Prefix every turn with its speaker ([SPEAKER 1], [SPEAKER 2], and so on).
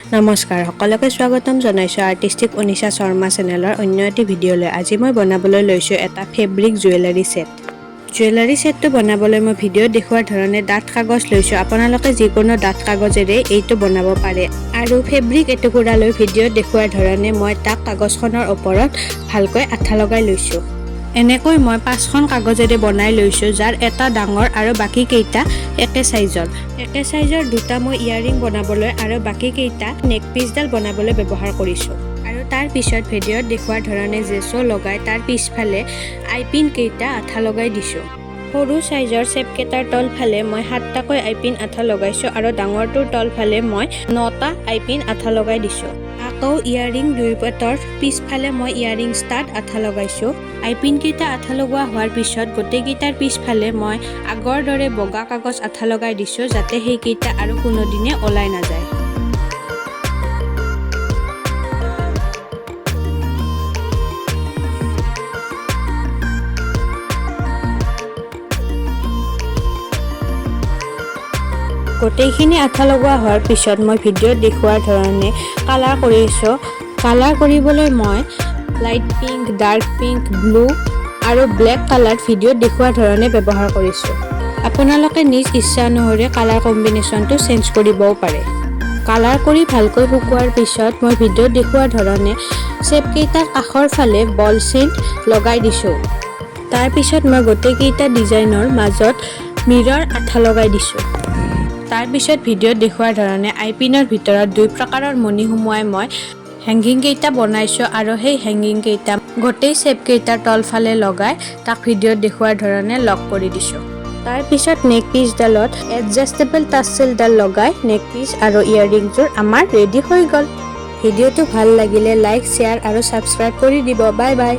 [SPEAKER 1] নমস্কাৰ সকলোকে স্বাগতম জনাইছোঁ আৰ্টিষ্টিক অনিশা শৰ্মা চেনেলৰ অন্য এটি ভিডিঅ'লৈ। আজি মই বনাবলৈ লৈছোঁ এটা ফেব্ৰিক জুৱেলাৰী ছেট। জুৱেলাৰী ছেটটো বনাবলৈ মই ভিডিঅ'ত দেখুওৱাৰ ধৰণে ডাঠ কাগজ লৈছোঁ। আপোনালোকে যিকোনো ডাঠ কাগজেৰে এইটো বনাব পাৰে আৰু ফেব্ৰিক এটুকুৰা লৈ ভিডিঅ'ত দেখুওৱাৰ ধৰণে মই তাক কাগজখনৰ ওপৰত ভালকৈ আঠা লগাই লৈছোঁ। এনেকৈ মই 5খন কাগজেৰে বনাই লৈছোঁ, যাৰ এটা ডাঙৰ আৰু বাকী কেইটা একে সাইজৰ। একে সাইজৰ দুটা মই ইয়াৰিং বনাবলৈ আৰু বাকী কেইটা নেক পিচডাল বনাবলৈ ব্যৱহাৰ কৰিছোঁ। আৰু তাৰ পিছত ভিডিঅ'ত দেখুওৱাৰ ধৰণে জেছো লগাই তাৰ পিছফালে আইপিন কেইটা আঠা লগাই দিছোঁ। সৰু সাইজৰ চেপকেইটাৰ তলফালে মই 7টাকৈ আইপিন আঠা লগাইছোঁ আৰু ডাঙৰটোৰ তলফালে মই 9টা আইপিন আঠা লগাই দিছোঁ। আকৌ ইয়াৰিং দুই পাতৰ পিছফালে মই ইয়াৰিং ষ্টাড আঠা লগাইছোঁ। আইপিন কেইটা আঠা লগোৱা হোৱাৰ পিছত গোটেইকেইটাৰ পিছফালে মই আগৰ দৰে বগা কাগজ আঠা লগাই দিছোঁ, যাতে সেইকেইটা আৰু কোনোদিনে ওলাই নাযায়। গোটেইখিনি আঠা লগোৱা হোৱাৰ পিছত মই ভিডিঅ'ত দেখুওৱাৰ ধৰণে কালাৰ কৰিছোঁ। কালাৰ কৰিবলৈ মই light pink, dark pink, blue আৰু ব্লেক কালাৰ ভিডিঅ'ত দেখুওৱাৰ ধৰণে ব্যৱহাৰ কৰিছোঁ। আপোনালোকে নিজ ইচ্ছা অনুসৰি কালাৰ কম্বিনেশ্যনটো চেঞ্জ কৰিবও পাৰে। কালাৰ কৰি ভালকৈ শুকোৱাৰ পিছত মই ভিডিঅ'ত দেখুওৱাৰ ধৰণে চেপকেইটাৰ কাষৰ ফালে বল চেইন লগাই দিছোঁ। তাৰপিছত মই গোটেইকেইটা ডিজাইনৰ মাজত মিৰৰ আঠা লগাই দিছোঁ। তাৰপিছত ভিডিঅ'ত দেখুওৱাৰ ধৰণে আইপিনৰ ভিতৰত 2 প্ৰকাৰৰ মণি সুমুৱাই মই হেংগিং কেইটা বনাইছোঁ আৰু সেই হেংগিং কেইটা গোটেই চেপ কেইটাৰ তলফালে লগাই তাক ভিডিঅ'ত দেখুওৱাৰ ধৰণে লক কৰি দিছোঁ। তাৰপিছত নেক পিচডালত এডজাষ্টেবল টাচেলডাল লগাই নেক পিচ আৰু ইয়াৰিংযোৰ আমাৰ ৰেডি হৈ গ'ল। ভিডিঅ'টো ভাল লাগিলে লাইক, শ্বেয়াৰ আৰু ছাবস্ক্ৰাইব কৰি দিব। Bye bye.